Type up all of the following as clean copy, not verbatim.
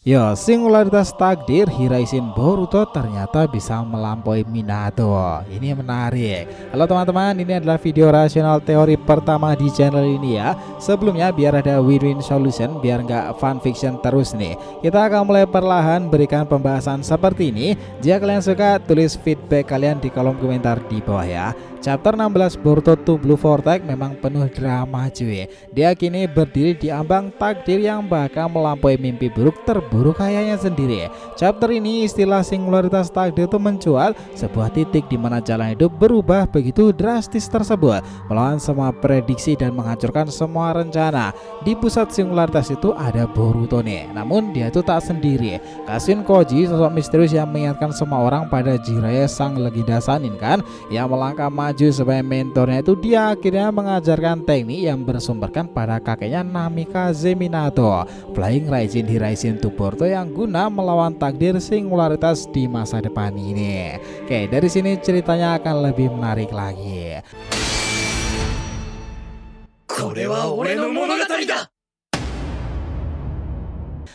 Ya, singularitas takdir Hiraisin Boruto ternyata bisa melampaui Minato. Ini menarik. Halo teman-teman, ini adalah video rasional teori pertama di channel ini ya. Sebelumnya biar ada win-win solution, biar nggak fun fiction terus nih. Kita akan mulai perlahan berikan pembahasan seperti ini. Jika kalian suka, tulis feedback kalian di kolom komentar di bawah ya. Chapter 16 Boruto to Blue Vortex memang penuh drama cuy. Dia kini berdiri di ambang takdir yang bakal melampaui mimpi buruk terburuk kayaknya sendiri. Chapter ini istilah singularitas takdir itu mencuat sebuah titik di mana jalan hidup berubah begitu drastis tersebut, melawan semua prediksi dan menghancurkan semua rencana. Di pusat singularitas itu ada Boruto nih, namun dia itu tak sendiri. Kashin Koji, sosok misterius yang mengingatkan semua orang pada Jiraiya sang legenda Sannin kan, yang melangkah maju sebagai mentornya itu. Dia akhirnya mengajarkan teknik yang bersumberkan pada kakeknya Namikaze Minato, Flying Raijin Hiraisin to Boruto, yang guna melawan takdir singularitas di masa depan ini. Oke, dari sini ceritanya akan lebih menarik lagi.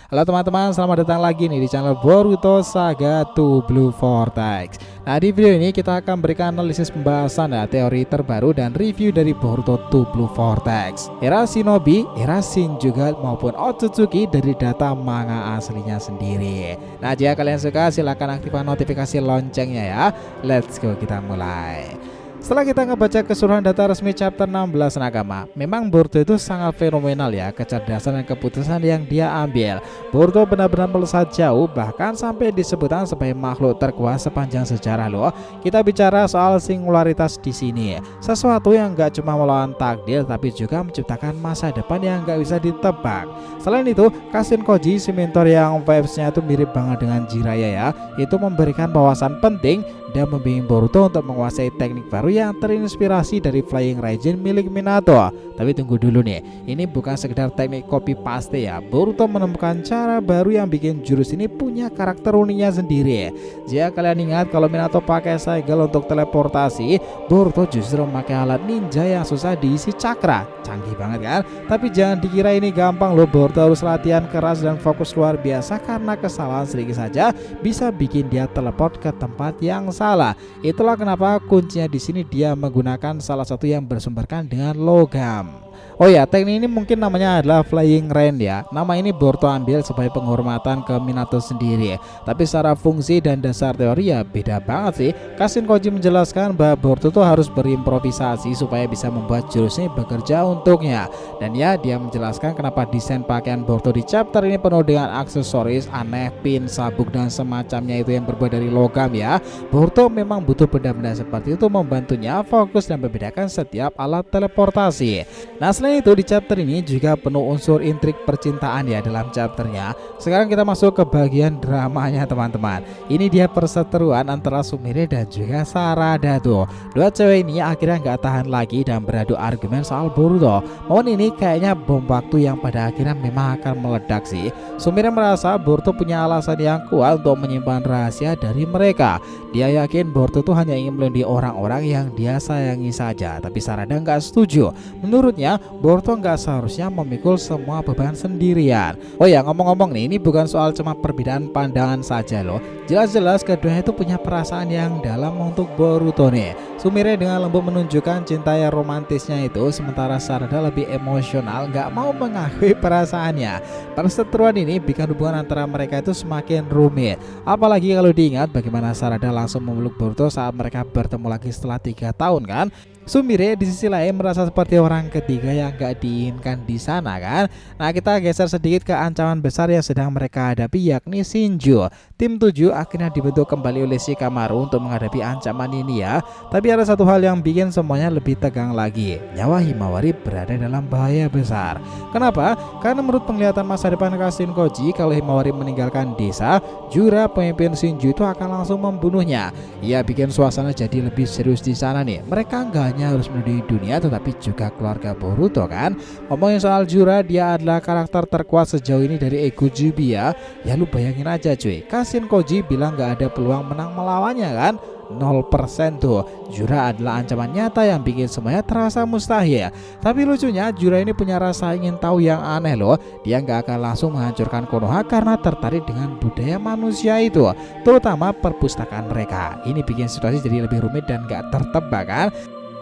Halo teman-teman, selamat datang lagi nih di channel Boruto Saga to Blue Vortex. Nah, di video ini kita akan berikan analisis pembahasan ya, teori terbaru dan review dari Boruto to Blue Vortex, era Shinobi, era Shinjuga maupun Otsutsuki dari data manga aslinya sendiri. Nah, jika kalian suka silahkan aktifkan notifikasi loncengnya ya. Let's go, kita mulai. Setelah kita ngebaca keseluruhan data resmi chapter 16 Nakama, memang Boruto itu sangat fenomenal ya, kecerdasan dan keputusan yang dia ambil. Boruto benar-benar melesat jauh, bahkan sampai disebutkan sebagai makhluk terkuat sepanjang sejarah loh. Kita bicara soal singularitas di sini, sesuatu yang gak cuma melawan takdir tapi juga menciptakan masa depan yang gak bisa ditebak. Selain itu, Kashin Koji, si mentor yang vibesnya itu mirip banget dengan Jiraiya ya, itu memberikan wawasan penting dan membimbing Boruto untuk menguasai teknik baru yang terinspirasi dari Flying Raijin milik Minato. Tapi tunggu dulu nih, ini bukan sekedar teknik copy paste ya. Boruto menemukan cara baru yang bikin jurus ini punya karakter uniknya sendiri. Jika kalian ingat kalau Minato pakai segel untuk teleportasi, Boruto justru memakai alat ninja yang susah diisi cakra. Canggih banget kan? Tapi jangan dikira ini gampang loh. Boruto harus latihan keras dan fokus luar biasa, karena kesalahan sedikit saja bisa bikin dia teleport ke tempat yang salah. Itulah kenapa kuncinya di sini dia menggunakan salah satu yang bersumberkan dengan logam. Oh ya, teknik ini mungkin namanya adalah Flying Rain ya. Nama ini Boruto ambil sebagai penghormatan ke Minato sendiri. Tapi secara fungsi dan dasar teori ya beda banget sih. Kashin Koji menjelaskan bahwa Boruto tuh harus berimprovisasi supaya bisa membuat jurus ini bekerja untuknya. Dan ya, dia menjelaskan kenapa desain pakaian Boruto di chapter ini penuh dengan aksesoris aneh, pin, sabuk dan semacamnya itu yang berbuat dari logam ya. Boruto memang butuh benda-benda seperti itu membantunya fokus dan membedakan setiap alat teleportasi. Nah, selain itu di chapter ini juga penuh unsur intrik percintaan ya dalam chapternya. Sekarang kita masuk ke bagian dramanya teman-teman. Ini dia perseteruan antara Sumire dan juga Sarada tuh. Dua cewek ini akhirnya nggak tahan lagi dan beradu argumen soal Boruto. Momen ini kayaknya bom waktu yang pada akhirnya memang akan meledak sih. Sumire merasa Boruto punya alasan yang kuat untuk menyimpan rahasia dari mereka. Dia yakin Boruto tuh hanya ingin melindungi orang-orang yang dia sayangi saja. Tapi Sarada nggak setuju. Menurutnya Boruto nggak seharusnya memikul semua beban sendirian. Oh ya, ngomong-ngomong nih, ini bukan soal cuma perbedaan pandangan saja loh. Jelas-jelas keduanya itu punya perasaan yang dalam untuk Boruto nih. Sumire dengan lembut menunjukkan cinta yang romantisnya itu, sementara Sarada lebih emosional, nggak mau mengakui perasaannya. Perseteruan ini bikin hubungan antara mereka itu semakin rumit. Apalagi kalau diingat bagaimana Sarada langsung memeluk Boruto saat mereka bertemu lagi setelah 3 tahun kan. Sumire di sisi lain merasa seperti orang ketiga yang gak diinginkan di sana kan. Nah, kita geser sedikit ke ancaman besar yang sedang mereka hadapi, yakni Shinju. Tim 7 akhirnya dibentuk kembali oleh Shikamaru untuk menghadapi ancaman ini ya. Tapi ada satu hal yang bikin semuanya lebih tegang lagi. Nyawa Himawari berada dalam bahaya besar. Kenapa? Karena menurut penglihatan masa depan Kashin Koji, kalau Himawari meninggalkan desa, Jura pemimpin Shinju itu akan langsung membunuhnya. Ia bikin suasana jadi lebih serius di sana nih. Mereka nggak harus melindungi dunia tetapi juga keluarga Boruto kan. Ngomongin soal Jura, dia adalah karakter terkuat sejauh ini dari Ego Jubi ya. Ya lu bayangin aja cuy, Kashin Koji bilang gak ada peluang menang melawannya kan. 0% tuh. Jura adalah ancaman nyata yang bikin semuanya terasa mustahil. Tapi lucunya Jura ini punya rasa ingin tahu yang aneh loh. Dia nggak akan langsung menghancurkan Konoha karena tertarik dengan budaya manusia itu, terutama perpustakaan mereka. Ini bikin situasi jadi lebih rumit dan nggak tertebak kan.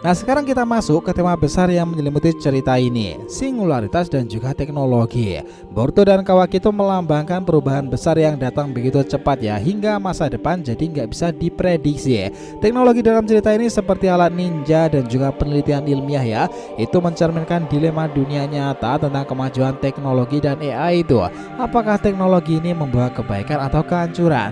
Nah, sekarang kita masuk ke tema besar yang menyelimuti cerita ini, singularitas dan juga teknologi. Boruto dan Kawaki itu melambangkan perubahan besar yang datang begitu cepat ya, hingga masa depan jadi nggak bisa diprediksi. Teknologi dalam cerita ini seperti alat ninja dan juga penelitian ilmiah ya, itu mencerminkan dilema dunia nyata tentang kemajuan teknologi dan AI itu. Apakah teknologi ini membawa kebaikan atau kehancuran?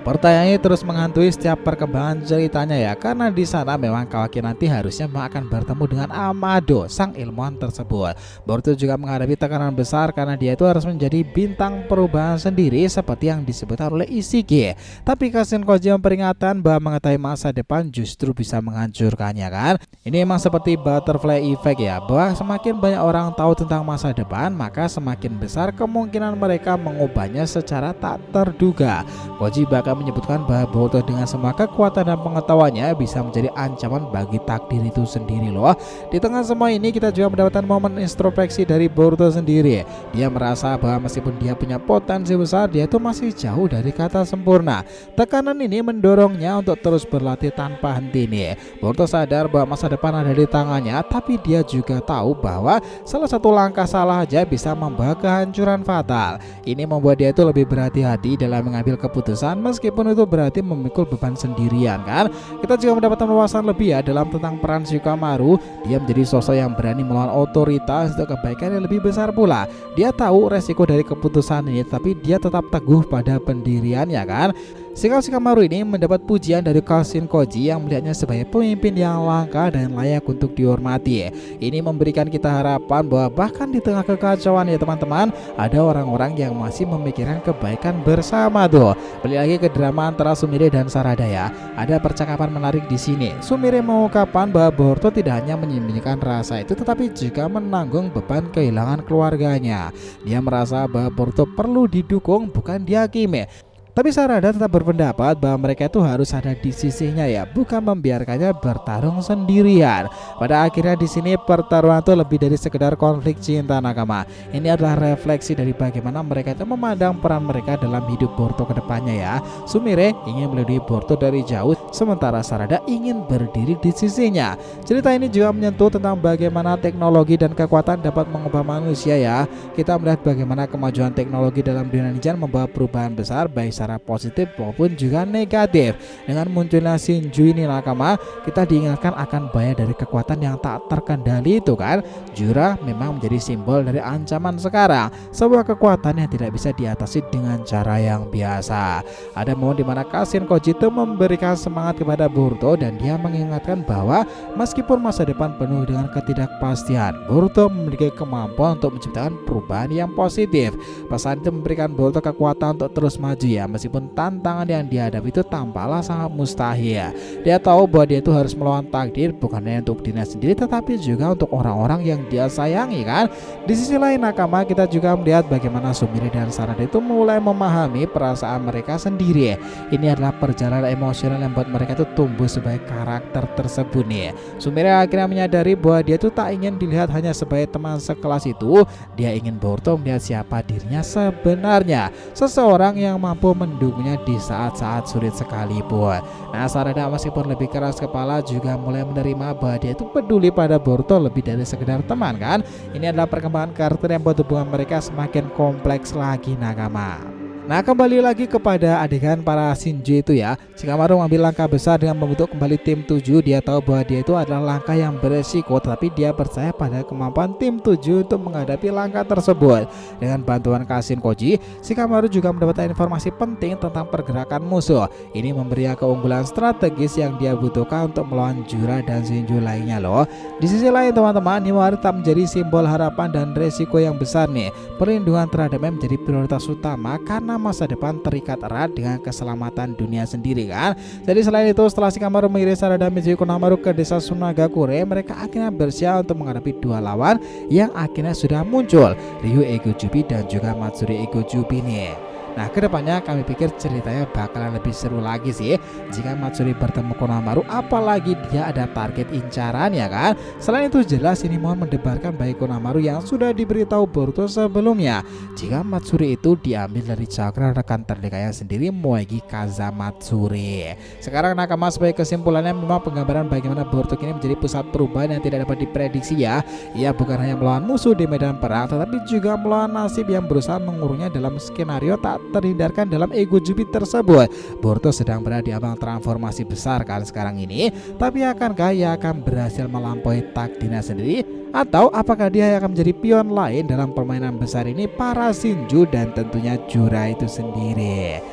Pertanyaan ini terus menghantui setiap perkembangan ceritanya ya, karena di sana memang Kawaki nanti harusnya akan bertemu dengan Amado, sang ilmuwan tersebut. Boruto juga menghadapi tekanan besar karena dia itu harus menjadi bintang perubahan sendiri seperti yang disebutkan oleh Ishiki. Tapi Kashin Koji memperingatkan bahwa mengetahui masa depan justru bisa menghancurkannya kan. Ini emang seperti butterfly effect ya, bahwa semakin banyak orang tahu tentang masa depan, maka semakin besar kemungkinan mereka mengubahnya secara tak terduga. Koji bakal menyebutkan bahwa Boruto dengan semua kekuatan dan pengetahuannya bisa menjadi ancaman bagi takdir itu sendiri loh. Di tengah semua ini kita juga mendapatkan momen introspeksi dari Boruto sendiri. Dia merasa bahwa meskipun dia punya potensi besar, dia itu masih jauh dari kata sempurna. Tekanan ini mendorongnya untuk terus berlatih tanpa henti nih. Boruto sadar bahwa masa depan ada di tangannya, tapi dia juga tahu bahwa salah satu langkah salah aja bisa membawa kehancuran fatal. Ini membuat dia itu lebih berhati-hati dalam mengambil keputusan, meskipun itu berarti memikul beban sendirian kan. Kita juga mendapatkan wawasan lebih ya dalam tentang peran Shikamaru. Dia menjadi sosok yang berani melawan otoritas untuk kebaikan yang lebih besar pula. Dia tahu resiko dari keputusan ini, tapi dia tetap teguh pada pendiriannya kan. Sikap Shikamaru ini mendapat pujian dari Kashin Koji yang melihatnya sebagai pemimpin yang langka dan layak untuk dihormati. Ini memberikan kita harapan bahwa bahkan di tengah kekacauan ya teman-teman, ada orang-orang yang masih memikirkan kebaikan bersama tuh. Balik lagi ke drama antara Sumire dan Sarada ya. Ada percakapan menarik di sini. Sumire mengungkapkan bahwa Boruto tidak hanya menyembunyikan rasa itu, tetapi juga menanggung beban kehilangan keluarganya. Dia merasa bahwa Boruto perlu didukung, bukan dihakimi. Tapi Sarada tetap berpendapat bahwa mereka itu harus ada di sisinya ya, bukan membiarkannya bertarung sendirian. Pada akhirnya di sini pertarungan itu lebih dari sekedar konflik cinta nakama. Ini adalah refleksi dari bagaimana mereka itu memandang peran mereka dalam hidup Boruto ke depannya ya. Sumire ingin melindungi Boruto dari jauh, sementara Sarada ingin berdiri di sisinya. Cerita ini juga menyentuh tentang bagaimana teknologi dan kekuatan dapat mengubah manusia ya. Kita melihat bagaimana kemajuan teknologi dalam dunia ninja membawa perubahan besar baik secara positif maupun juga negatif. Dengan munculnya Shinju ini nakama, kita diingatkan akan bahaya dari kekuatan yang tak terkendali itu kan. Jura memang menjadi simbol dari ancaman sekarang, sebuah kekuatan yang tidak bisa diatasi dengan cara yang biasa. Ada momen dimana Kashin Koji itu memberikan semangat kepada Boruto dan dia mengingatkan bahwa meskipun masa depan penuh dengan ketidakpastian, Boruto memiliki kemampuan untuk menciptakan perubahan yang positif. Pesan itu memberikan Boruto kekuatan untuk terus maju ya, meskipun tantangan yang dihadapi itu tampaklah sangat mustahil. Dia tahu bahwa dia itu harus melawan takdir, bukan hanya untuk dirinya sendiri tetapi juga untuk orang-orang yang dia sayangi kan. Di sisi lain nakama, kita juga melihat bagaimana Sumire dan Sarada itu mulai memahami perasaan mereka sendiri. Ini adalah perjalanan emosional yang membuat mereka itu tumbuh sebagai karakter tersebut nih. Sumire akhirnya menyadari bahwa dia itu tak ingin dilihat hanya sebagai teman sekelas itu. Dia ingin Boruto melihat siapa dirinya sebenarnya, seseorang yang mampu mendukungnya di saat-saat sulit sekalipun. Nah, Sarada meskipun lebih keras kepala juga mulai menerima bahwa dia itu peduli pada Boruto lebih dari sekedar teman kan. Ini adalah perkembangan karakter yang membuat hubungan mereka semakin kompleks lagi nakama. Nah, kembali lagi kepada adegan para Shinju itu ya. Shikamaru mengambil langkah besar dengan membentuk kembali tim 7. Dia tahu bahwa dia itu adalah langkah yang beresiko, tetapi dia percaya pada kemampuan tim 7 untuk menghadapi langkah tersebut. Dengan bantuan Kashin Koji, Shikamaru juga mendapatkan informasi penting tentang pergerakan musuh. Ini memberi keunggulan strategis yang dia butuhkan untuk melawan Jura dan Shinju lainnya loh. Di sisi lain teman-teman, Himawari tetap menjadi simbol harapan dan resiko yang besar nih. Perlindungan terhadapnya menjadi prioritas utama karena masa depan terikat erat dengan keselamatan dunia sendiri kan. Jadi selain itu, setelah Shikamaru mengirim Sarada Mizuki Konohamaru ke desa Sunagakure, mereka akhirnya bersiap untuk menghadapi dua lawan yang akhirnya sudah muncul, Ryu Egojubi dan juga Matsuri Egojubi nih. Nah, kedepannya kami pikir ceritanya bakalan lebih seru lagi sih jika Matsuri bertemu Konohamaru, apalagi dia ada target incaran ya kan. Selain itu jelas ini mohon mendebarkan bagi Konohamaru yang sudah diberitahu Boruto sebelumnya jika Matsuri itu diambil dari cakra rekan terdekatnya sendiri, Moegi Kazamatsuri. Sekarang nakama, sebagai kesimpulannya memang penggambaran bagaimana Boruto ini menjadi pusat perubahan yang tidak dapat diprediksi ya. Ia bukan hanya melawan musuh di medan perang, tetapi juga melawan nasib yang berusaha mengurungnya dalam skenario tak terhindarkan dalam ego Jupiter tersebut. Boruto sedang berada di ambang transformasi besar kan sekarang ini, tapi akankah ia akan berhasil melampaui takdirnya sendiri, atau apakah dia akan menjadi pion lain dalam permainan besar ini para Shinju dan tentunya Jura itu sendiri.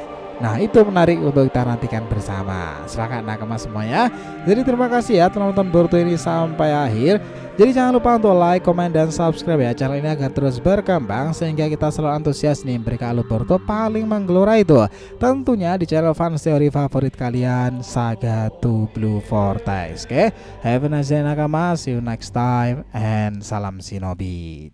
Nah, itu menarik untuk kita nantikan bersama. Semangat nakama semuanya. Jadi terima kasih ya telah nonton Boruto ini sampai akhir. Jadi jangan lupa untuk like, komen, dan subscribe ya channel ini agar terus berkembang sehingga kita selalu antusias nih memberikan alur Boruto paling menggelora itu. Tentunya di channel fans teori favorit kalian, Saga to Blue Vortex. Oke, have a nice day nakama. See you next time and salam shinobi.